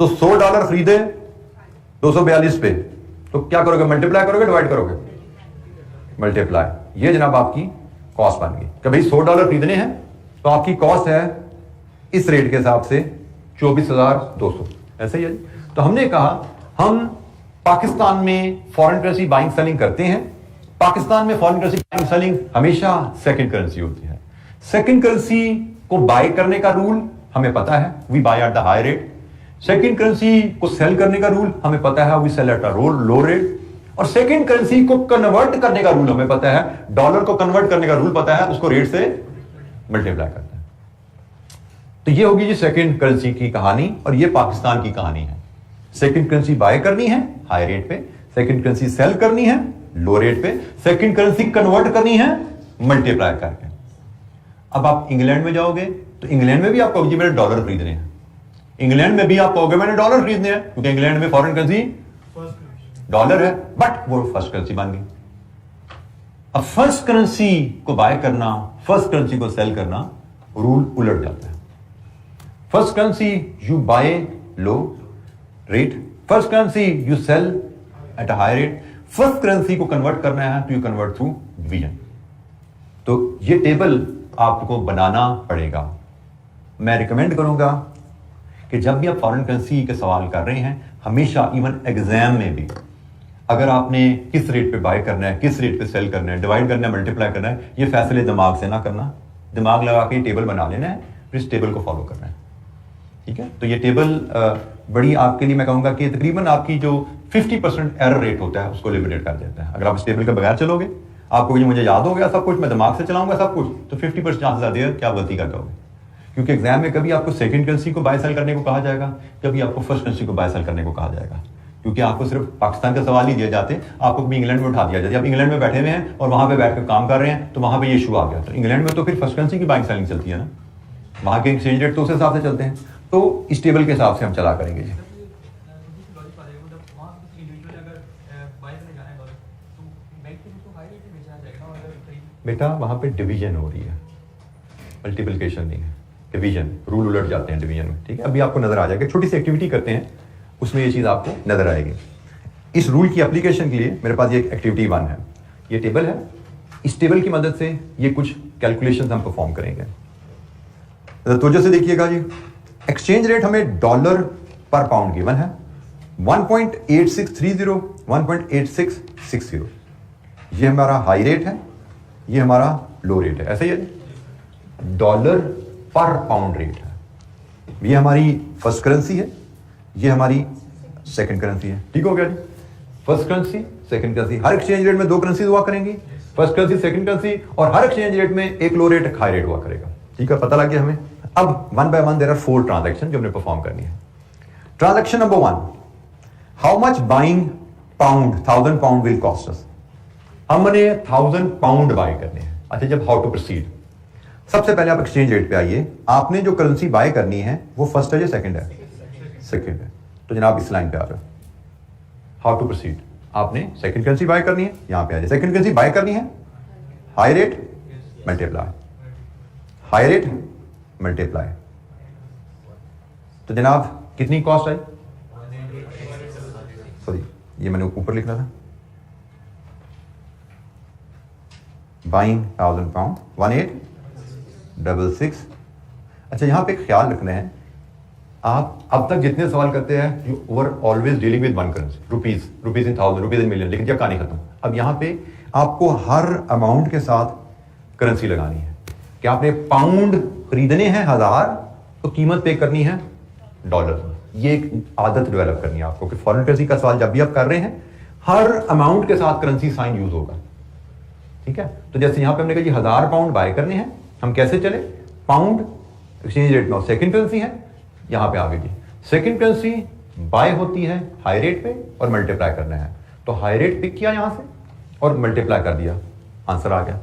تو $100 خریدے 242 پہ, تو کیا کرو گے, ملٹیپلائی کرو گے, ڈیوائڈ کرو گے, ملٹیپلائی. یہ جناب آپ کی کاسٹ بن گئی کہ بھائی $100 خریدنے ہیں تو آپ کی کاسٹ ہے اس ریٹ کے حساب سے 24,200. ایسا ہی ہے. تو ہم نے کہا ہم پاکستان میں فورن کرنسی بائنگ سیلنگ کرتے ہیں. پاکستان میں فورن کرنسی بائنگ سیلنگ ہمیشہ سیکنڈ کرنسی ہوتی ہے. سیکنڈ کرنسی کو بائی کرنے کا رول ہمیں پتا ہے, we buy at the high rate. Second currency کو سیل کرنے کا رول ہمیں پتا ہے, we sell at low rate. اور سیکنڈ کرنسی کو کنورٹ کرنے کا رول ہمیں پتا ہے, ڈالر کو کنورٹ کرنے کا رول پتا ہے, اس کو ریٹ سے ملٹیپلائی کرتا ہے. تو یہ ہوگی جی سیکنڈ کرنسی کی کہانی, اور یہ پاکستان کی کہانی ہے. سیکنڈ کرنسی بائی کرنی ہے ہائی ریٹ پہ, سیکنڈ کرنسی سیل کرنی ہے لو ریٹ پہ, سیکنڈ کرنسی کنورٹ کرنی ہے ملٹیپلائی کر کے. اب آپ انگلینڈ میں جاؤ گے تو انگلینڈ میں بھی آپ کو جی میں نے ڈالر خریدنے ہیں, انگلینڈ میں بھی آپ کہو گے میں نے ڈالر خریدنے ہیں, کیونکہ انگلینڈ میں فورن کرنسی ڈالر ہے, بٹ وہ فرسٹ کرنسی بن گئی. اب فرسٹ کرنسی کو بائی کرنا, فرسٹ کرنسی کو سیل کرنا, رول الٹ جاتا ہے. First currency you buy low rate, first currency you sell at a high rate. First currency کو کنورٹ کرنا ہے تو یو کنورٹ تھرو ڈویژن. تو یہ ٹیبل آپ کو بنانا پڑے گا. میں ریکمینڈ کروں گا کہ جب بھی آپ فارن کرنسی کے سوال کر رہے ہیں, ہمیشہ ایون ایگزام میں بھی, اگر آپ نے کس ریٹ پہ بائی کرنا ہے, کس ریٹ پہ سیل کرنا ہے, ڈیوائڈ کرنا ہے, ملٹیپلائی کرنا ہے, یہ فیصلے دماغ سے نہ کرنا. دماغ لگا کے ٹیبل بنا لینا ہے, پھر اس ٹیبل کو فالو کرنا ہے. ٹھیک ہے. تو یہ ٹیبل بڑی آپ کے لیے میں کہوں گا کہ تقریباً آپ کی جو 50% ایرر ریٹ ہوتا ہے اس کو ایلیمینیٹ کر دیتا ہے. اگر آپ اس ٹیبل کے بغیر چلو گے, آپ کو مجھے یاد ہو گیا سب کچھ, میں دماغ سے چلاؤں گا سب کچھ, تو 50% چانس زیادہ ہے کہ آپ غلطی کر جاؤ گے. کیونکہ ایگزام میں کبھی آپ کو سیکنڈ کرنسی کو بائی سیل کرنے کو کہا جائے گا, کبھی آپ کو فرسٹ کرنسی کو بائی سیل کرنے کو کہا جائے گا. کیونکہ آپ کو صرف پاکستان کا سوال نہیں دیا جاتے, آپ کو بھی انگلینڈ میں اٹھا دیا جاتا ہے. آپ انگلینڈ میں بیٹھے ہوئے ہیں اور وہاں پہ بیٹھ کر کام کر رہے ہیں, تو وہاں پہ یہ ایشو آ گیا. تو انگلینڈ میں تو پھر فرسٹ کرنسی کی بائنگ سیلنگ چلتی ہے نا, وہاں کے ایکسچینج ریٹ تو اس حساب سے چلتے ہیں. تو اس ٹیبل کے حساب سے ہم چلا کریں گے. جی بیٹا وہاں پہ ڈویژن ہو رہی ہے, ملٹیپلیکیشن نہیں ہے, ڈویژن. رول الٹ جاتے ہیں ڈویژن میں. ٹھیک ہے. ابھی آپ کو نظر آ جائے گا, چھوٹی سی ایکٹیویٹی کرتے ہیں, اس میں یہ چیز آپ کو نظر آئے گی. اس رول کی اپلیکیشن کے لیے میرے پاس یہ ایکٹیویٹی 1 ہے. یہ ٹیبل ہے, اس ٹیبل کی مدد سے یہ کچھ کیلکولیشن ہم پرفارم کریں گے. توجہ سے دیکھیے گا. جی ایکسچینج ریٹ ہمیں ڈالر پر پاؤنڈ گیون ہے 1.8630 1.8660. یہ ہمارا ہائی ریٹ ہے, یہ ہمارا لو ریٹ ہے. ایسا ہی ہے. ڈالر پر پاؤنڈ ریٹ ہے. یہ ہماری فرسٹ کرنسی ہے, یہ ہماری سیکنڈ کرنسی ہے. ٹھیک ہو گیا جی. First currency, second currency. ہر ایکسچینج ریٹ میں 2 کرنسی ہوا کریں گی, فرسٹ کرنسی, سیکنڈ کرنسی, اور ہر ایکسچینج ریٹ میں ایک لو ریٹ ایک ہائی ریٹ ہوا کرے گا. ٹھیک ہے, پتہ لگ گیا ہمیں. اب 1 by 1 there are 4 ٹرانزیکشن جو ہم نے پرفارم کرنی ہے. Transaction number 1, how much buying pound 1000 pound will cost us. ہم نے 1000 pound بائی کرنے ہیں. اچھا, جب ہاؤ ٹو پروسیڈ, سب سے پہلے آپ ایکسچینج ریٹ پہ آئیے. آپ نے جو کرنسی بائی کرنی ہے وہ فرسٹ ہے یا سیکنڈ ہے؟ سیکنڈ ہے. تو جناب اس لائن پہ آ جائے, ہاؤ ٹو پروسیڈ. آپ نے سیکنڈ کرنسی بائی کرنی ہے, یہاں پہ آ جائے. سیکنڈ کرنسی بائی کرنی ہے, high rate multiply, high rate multiply. تو جناب کتنی کاسٹ آئی؟ سوری, یہ میں نے اوپر لکھنا تھا. Buying 1000 pound 1866. اچھا, یہاں پہ ایک خیال رکھنا ہے, آپ اب تک جتنے سوال کرتے ہیں you over always dealing with one currency, rupees in 1000, rupees in million, لیکن جب کہانی ختم. اب یہاں پہ آپ کو ہر اماؤنٹ کے ساتھ کرنسی لگانی ہے. کہ آپ نے پاؤنڈ خریدنے ہیں 1000, تو قیمت پے کرنی ہے ڈالر. یہ ایک عادت ڈیولپ کرنی ہے آپ کو کہ فارن کرنسی کا سوال جب بھی آپ کر رہے ہیں, ہر اماؤنٹ کے ساتھ کرنسی سائن یوز ہوگا. ٹھیک ہے. تو جیسے یہاں پہ ہم نے کہا جی 1000 pound بائی کرنے ہیں, ہم کیسے چلے؟ پاؤنڈ ایکسچینج ریٹ میں سیکنڈ کرنسی ہے, یہاں پہ آگے جی سیکنڈ کرنسی بائی ہوتی ہے ہائی ریٹ پہ اور ملٹیپلائی کرنا ہے. تو ہائی ریٹ پک کیا یہاں سے اور ملٹیپلائی کر دیا, آنسر آ گیا.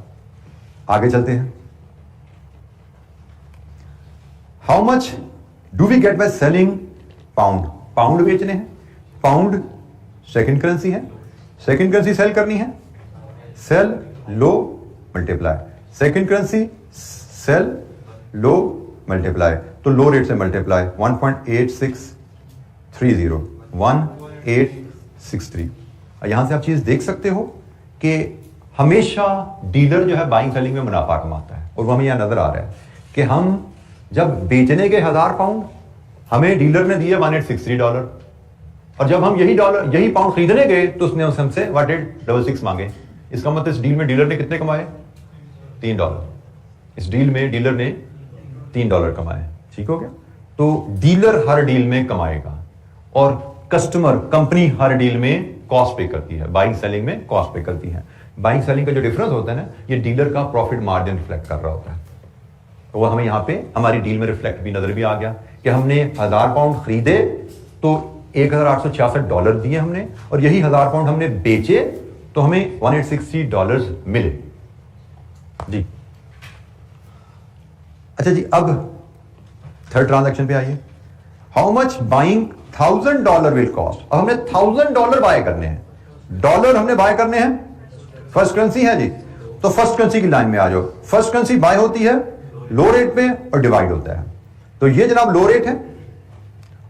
آگے چلتے ہیں. How much do we get by selling pound. Pound بیچنے ہیں, پاؤنڈ سیکنڈ کرنسی ہے, سیکنڈ کرنسی سیل کرنی ہے, sell low multiply, second currency sell low multiply. تو لو ریٹ سے ملٹیپلائی 1.86 1863. یہاں سے آپ چیز دیکھ سکتے ہو کہ ہمیشہ ڈیلر جو ہے بائنگ سیلنگ میں منافع کماتا ہے, اور وہ ہمیں یہاں نظر آ رہا ہے کہ ہم جب بیچنے کے 1000 پاؤنڈ ہمیں ڈیلر نے دیے $163, اور جب ہم یہی پاؤنڈ خریدنے گئے تو اس نے ہم سے 1866 مانگے. اس کا مطلب اس ڈیل میں ڈیلر نے کتنے کمائے؟ $3. اس ڈیل میں ڈیلر نے $3 کمائے. ٹھیک ہو گیا؟ تو ڈیلر ہر ڈیل میں کمائے گا, اور کسٹمر کمپنی ہر ڈیل میں کاسٹ پے کرتی ہے, بائنگ سیلنگ میں کاسٹ پے کرتی ہے. بائنگ سیلنگ کا جو ڈفرنس ہوتا ہے نا, یہ ڈیلر کا پروفٹ مارجن ریفلیکٹ کر رہا ہوتا ہے. تو وہ ہمیں یہاں پہ ہماری ڈیل میں ریفلیکٹ بھی نظر بھی آ گیا کہ ہم نے 1000 پاؤنڈ خریدے تو $1866 دیے ہم نے, اور یہی 1000 پاؤنڈ ہم نے بیچے تو ہمیں $160 ملے. جی اچھا جی, اب تھرڈ ٹرانزیکشن پہ آئیے. How much buying $1000 will cost. اب ہم نے $1000 بائی کرنے ہیں, ڈالر ہم نے بائی کرنے ہیں, فرسٹ کرنسی ہے جی, تو فرسٹ کرنسی کی لائن میں آ جاؤ. فرسٹ کرنسی بائی ہوتی ہے لو ریٹ پہ اور ڈیوائڈ ہوتا ہے. تو یہ جناب لو ریٹ ہے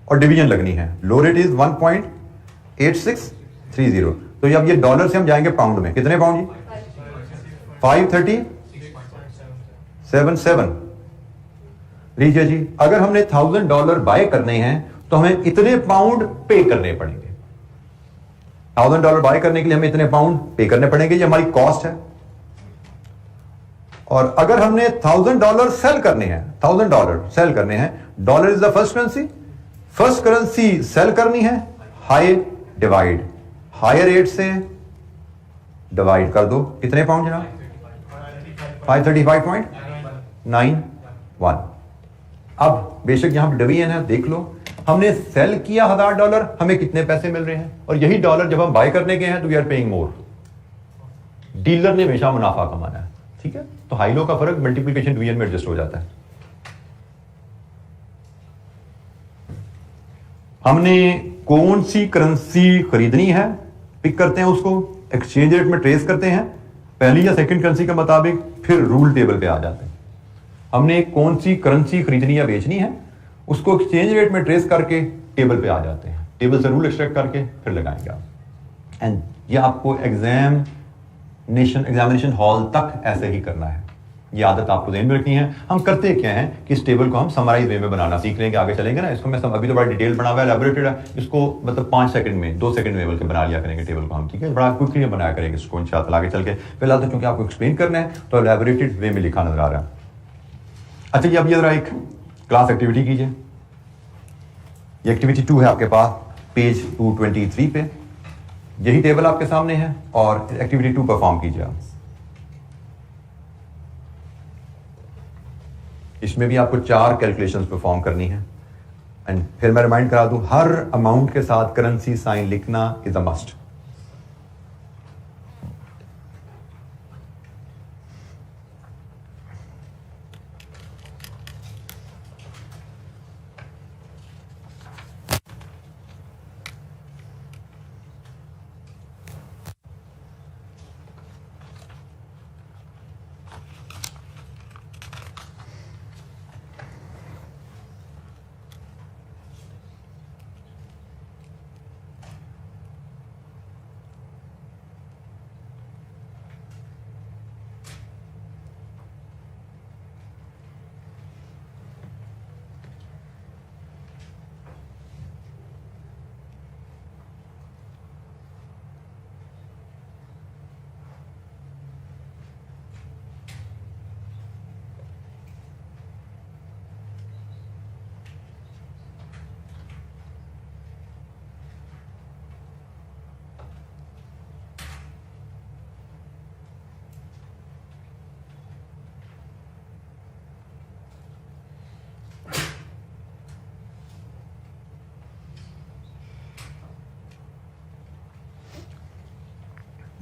اور ڈویژن لگنی ہے. لو ریٹ از 1.8630. تو اب یہ ڈالر سے ہم جائیں گے پاؤنڈ میں. کتنے پاؤنڈ جی؟ 530.77. لیجیے جی, اگر ہم نے $1000 بائی کرنے ہیں تو ہمیں اتنے پاؤنڈ پے کرنے پڑیں گے. $1000 بائی کرنے کے لیے ہمیں اتنے پاؤنڈ پے کرنے پڑیں گے, یہ ہماری کاسٹ ہے. اور اگر ہم نے $1000 سیل کرنے ہیں, $1000 سیل کرنے ہیں, dollar is the first currency, first currency sell کرنی ہے, ہائی ڈیوائڈ, ہائر ریٹ سے ڈیوائڈ کر دو. کتنے پاؤنڈ جناب؟ 535.91. اب بے شک یہاں پہ ڈویژن ہے, دیکھ لو ہم نے سیل کیا $1000, ہمیں کتنے پیسے مل رہے ہیں, اور یہی ڈالر جب ہم بائی کرنے گئے ہیں تو we are paying more. Dealer نے ہمیشہ منافع کمانا ہے. ٹھیک ہے, تو ہائی لو کا فرق ملٹیپلیکیشن ڈویژن میں ایڈجسٹ ہو جاتا ہے. ہم نے کون سی کرنسی خریدنی ہے پک کرتے ہیں, اس کو ایکسچینج ریٹ میں ٹریس کرتے ہیں, پہلی یا سیکنڈ کرنسی کے مطابق, پھر رول ٹیبل پہ آ جاتے ہیں. ہم نے کون سی کرنسی خریدنی یا بیچنی ہے اس کو ایکسچینج ریٹ میں ٹریس کر کے ٹیبل پہ آ جاتے ہیں. ٹیبل سے رول ایکسٹریکٹ کر کے پھر لگائیں گے آپ. اینڈ یہ آپ کو ایگزامینیشن ہال تک ایسے ہی کرنا ہے. یہ عادت آپ کو ذہن میں رکھنی ہے. ہم کرتے کیا ہیں کہ اس ٹیبل کو ہم سمرائز وے میں بنانا سیکھ لیں گے, آگے چلیں گے نا. اس کو میں ابھی تو بڑا ڈیٹیل بنا ہوا ہے, ایلیبوریٹڈ ہے, اس کو مطلب 5 سیکنڈ میں 2 سیکنڈ میں بلکہ بنا لیا کریں گے ٹیبل کو ہم. ٹھیک ہے, بڑا کوئکلی بنایا کریں گے اس کو انشاءاللہ آگے چل کے. فی الحال تو کیونکہ آپ کو ایکسپلین کرنا ہے تو ایلیبوریٹڈ وے میں لکھا نظر آ رہا ہے. اچھا جی, اب یہ ذرا ایک کلاس ایکٹیویٹی کیجیے. یہ ایکٹیویٹی 2 ہے آپ کے پاس پیج 223 پہ. یہی ٹیبل آپ کے سامنے ہے اور ایکٹیویٹی 2 پرفارم کیجیے آپ. اس میں بھی آپ کو 4 کیلکولیشنز پرفارم کرنی ہے. اینڈ پھر میں ریمائنڈ کرا دوں, ہر اماؤنٹ کے ساتھ کرنسی سائن لکھنا از اے مسٹ.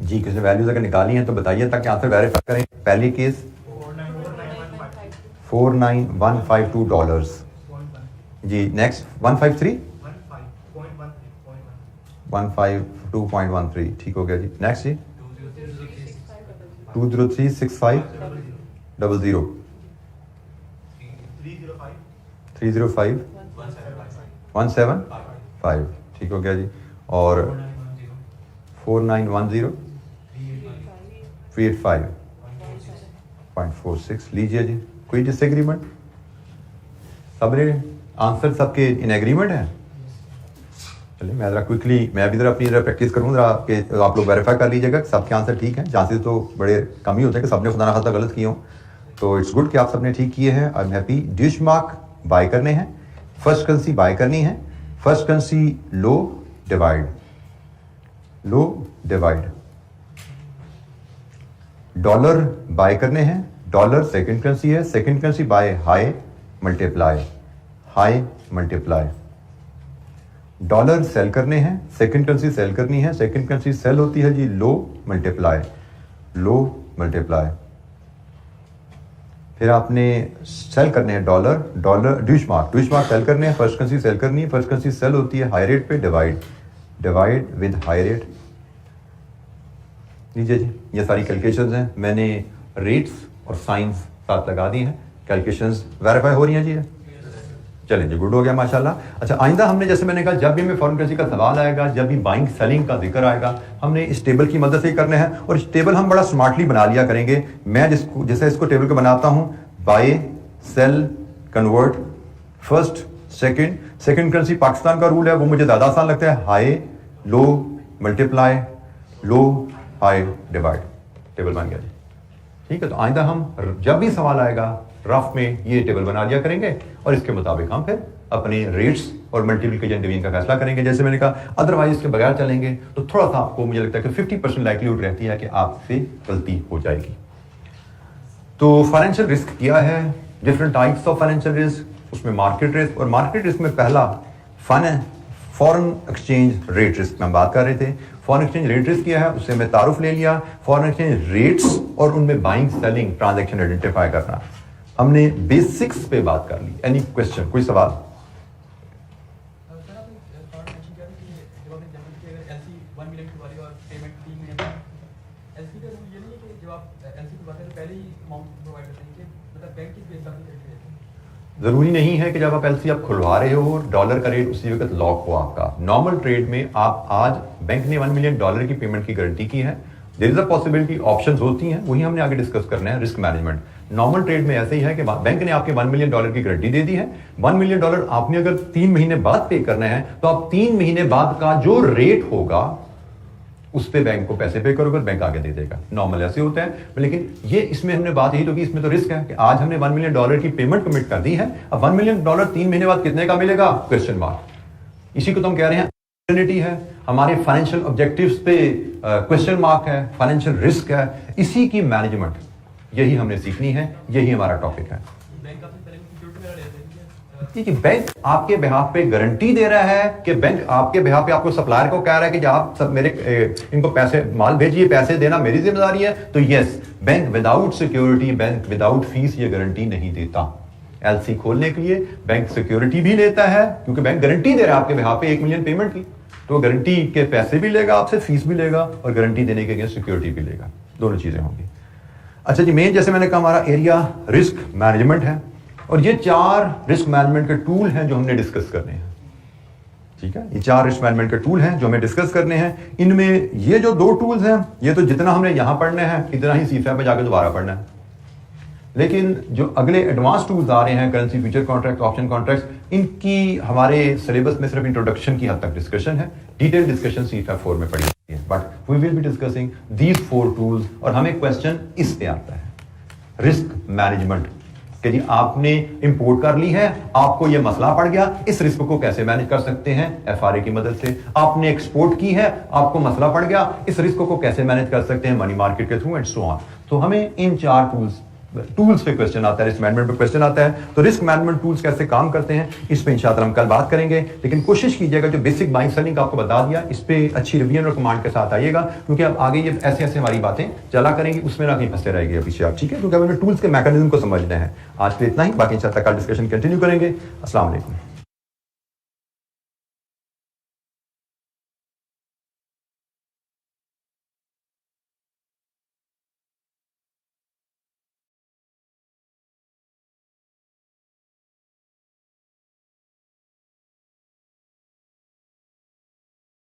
جی کسی نے ویلیوز اگر نکالی ہیں تو بتائیے تاکہ آنسر ویریفائی کریں. پہلی کیس $49152. جی نیکسٹ 153 152.13. ٹھیک ہو گیا جی. نیکسٹ جی 2036500 305 17 5, ٹھیک ہو گیا جی. اور 4910 385.46 لیجیے جی. کوئی ڈس ایگریمنٹ؟ سب نے آنسر سب کے ان ایگریمنٹ ہیں؟ چلیے میں ذرا کوئکلی میں بھی ذرا اپنی پریکٹس کروں ذرا کہ آپ لوگ ویریفائی کر لیجیے گا سب کے آنسر ٹھیک ہیں. چانسز تو بڑے کم ہی ہوتے ہیں کہ سب نے خدا نخواستہ غلط کیے ہوں. تو اٹس گڈ کہ آپ سب نے ٹھیک کیے ہیں. I am happy. Deutsche Mark buy کرنے ہیں. فرسٹ کرنسی بائی کرنی ہے. First currency low divide. Dollar buy کرنے ہیں. ڈالر سیکنڈ کرنسی ہے. Second currency buy high multiply. Dollar sell کرنے ہیں. سیکنڈ کرنسی سیل کرنی ہے. سیکنڈ کرنسی سیل ہوتی ہے جی لو ملٹیپلائی. پھر آپ نے سیل کرنے ہیں ڈالر ڈش مارک سیل کرنے ہیں. فرسٹ کرنسی سیل کرنی ہے. فرسٹ کرنسی سیل ہوتی ہے ہائی ریٹ پہ. Divide with high rate. لیجیے جی یہ ساری کیلکولیشنز ہیں. میں نے ریٹس اور سائنس ساتھ لگا دی ہیں. کیلکولیشنز ویریفائی ہو رہی ہیں جی. چلیں جی گڈ ہو گیا ماشاء اللہ. اچھا آئندہ ہم نے جیسے میں نے کہا جب بھی ہمیں فارن کرنسی کا سوال آئے گا, جب بھی بائنگ سیلنگ کا ذکر آئے گا, ہم نے اس ٹیبل کی مدد سے ہی کرنا ہے. اور اس ٹیبل ہم بڑا اسمارٹلی بنا لیا کریں گے. میں جیسے اس کو ٹیبل کو بناتا ہوں buy sell convert first second currency Pakistan کا رول ہے وہ مجھے زیادہ آسان لگتا ہے. ہائی لو ملٹیپلائی لو ہائی ڈیوائڈ. ٹیبل بن گیا جی. ٹھیک ہے. تو آئندہ ہم جب بھی سوال آئے گا رف میں یہ ٹیبل بنا لیا کریں گے اور اس کے مطابق ہم پھر اپنے ریٹس اور ملٹیپلیکیشن ڈویژن کا فیصلہ کریں گے. جیسے میں نے کہا ادروائز اس کے بغیر چلیں گے تو تھوڑا سا آپ کو مجھے لگتا ہے کہ 50% لائکلیہڈ رہتی ہے کہ آپ سے غلطی ہو جائے گی. تو فائنینشیل رسک کیا ہے, different types of financial risk, اس میں مارکیٹ رسک. اور مارکیٹ رسک میں پہلا فارن ایکسچینج ریٹ رسک میں ہم بات کر رہے تھے. فارن ایکسچینج ریٹ رسک کیا ہے اس سے میں تعارف لے لیا. فارن ایکسچینج ریٹس اور ان میں بائنگ سیلنگ ٹرانزیکشن آئیڈینٹیفائی کرنا. ہم نے بیسکس پہ بات کر لی. اینی کوشچن, کوئی سوال؟ ضروری نہیں ہے کہ جب آپ ایل سی آپ کھلوا رہے ہو ڈالر کا ریٹ اسی وقت لاک ہو آپ کا. نارمل ٹریڈ میں آپ آج بینک نے $1 ملین کی پیمنٹ کی گارنٹی کی ہے. دیر از اے پاسبلٹی, آپشنز ہوتی ہیں, وہی ہم نے آگے ڈسکس کرنا ہے. رسک مینجمنٹ نارمل ٹریڈ میں ایسے ہی ہے کہ بینک نے آپ کے $1 ملین کی گارنٹی دے دی ہے. $1 ملین آپ نے اگر 3 مہینے بعد پے کرنا ہے تو آپ 3 مہینے بعد کا جو ریٹ ہوگا اس پہ بینک کو پیسے پے کرو گے, بینک آگے دے دے گا. نارمل ایسے ہوتا ہے. لیکن یہ اس میں ہم نے بات یہی تو کی, اس میں تو رسک ہے کہ آج ہم نے $1 ملین کی پیمنٹ کمٹ کر دی ہے. اب $1 ملین 3 مہینے بعد کتنے کا ملے گا؟ Question mark. اسی کو تو ہم کہہ رہے ہیں انسرٹینٹی ہے. ہمارے فائنینشیل آبجیکٹیوز پہ کوسچن مارک ہے, فائنینشیل رسک ہے. اسی کی مینجمنٹ یہی ہم نے سیکھنی ہے, یہی ہمارا ٹاپک ہے. کہ بینک آپ کے بہاف پہ گارنٹی دے رہا ہے کہ بینک آپ کے بہاف پہ آپ کو سپلائر کو کہہ رہا ہے کہ جب آپ سب میرے ان کو پیسے مال بھیجیے, پیسے دینا میری ذمہ داری ہے. تو yes, bank without security, bank without fees یہ گارنٹی نہیں دیتا. ایل سی کھولنے کے لیے بینک سیکیورٹی بھی لیتا ہے کیونکہ بینک گارنٹی دے رہا ہے آپ کے بہاف پہ $1 ملین پیمنٹ کی. تو گارنٹی کے پیسے بھی لے گا آپ سے, فیس بھی لے گا, اور گارنٹی دینے کے اگینسٹ سیکیورٹی بھی لے گا. دونوں چیزیں ہوں گی. اچھا جی, مین جیسے میں نے کہا ہمارا ایریا رسک مینجمنٹ ہے. اور یہ 4 رسک مینجمنٹ کے ٹول ہیں جو ہم نے ڈسکس کرنے ہیں. ٹھیک ہے, یہ 4 رسک مینجمنٹ کے ٹول ہیں جو ہمیں ڈسکس کرنے ہیں. ان میں یہ جو 2 ٹولز ہیں یہ تو جتنا ہم نے یہاں پڑھنا ہے اتنا ہی CFA پہ جا کے دوبارہ پڑھنا ہے. لیکن جو اگلے ایڈوانس ٹولز آ رہے ہیں, currency future contract, option contracts, ان کی ہمارے سلیبس میں صرف انٹروڈکشن کی حد تک ڈسکشن ہے. ڈیٹیل ڈسکشن CFA 4 میں پڑھی جاتی ہے. But we will be discussing these 4 tools. اور ہمیں کوشچن اس پہ آتا ہے رسک مینجمنٹ کہ جی آپ نے امپورٹ کر لی ہے, آپ کو یہ مسئلہ پڑ گیا, اس رسک کو کیسے مینج کر سکتے ہیں FRA کی مدد سے. آپ نے ایکسپورٹ کی ہے, آپ کو مسئلہ پڑ گیا, اس رسک کو کیسے مینج کر سکتے ہیں منی مارکیٹ کے تھرو اینڈ سو آن. تو ہمیں ان 4 ٹولز پہ کوشچن آتا ہے, رسک مینجمنٹ پہ کوشچن آتا ہے. تو رسک مینجمنٹ ٹولز کیسے کام کرتے ہیں اس پہ انشاءاللہ ہم کل بات کریں گے. لیکن کوشش کیجیے گا جو بیسک بائنگ سیلنگ آپ کو بتا دیا اس پہ اچھی ریویژن اور کمانڈ کے ساتھ آئیے گا, کیونکہ اب آگے یہ ایسے ہماری باتیں چلا کریں گی, اس میں نہ کہیں پھنسے رہے گی پیچھے آپ. ٹھیک ہے, کیونکہ ہمیں ٹولز کے میکانزم کو سمجھنا ہے. آج کے اتنا ہی, باقی انشاءاللہ کل ڈسکشن کنٹینیو کریں گے. السلام علیکم.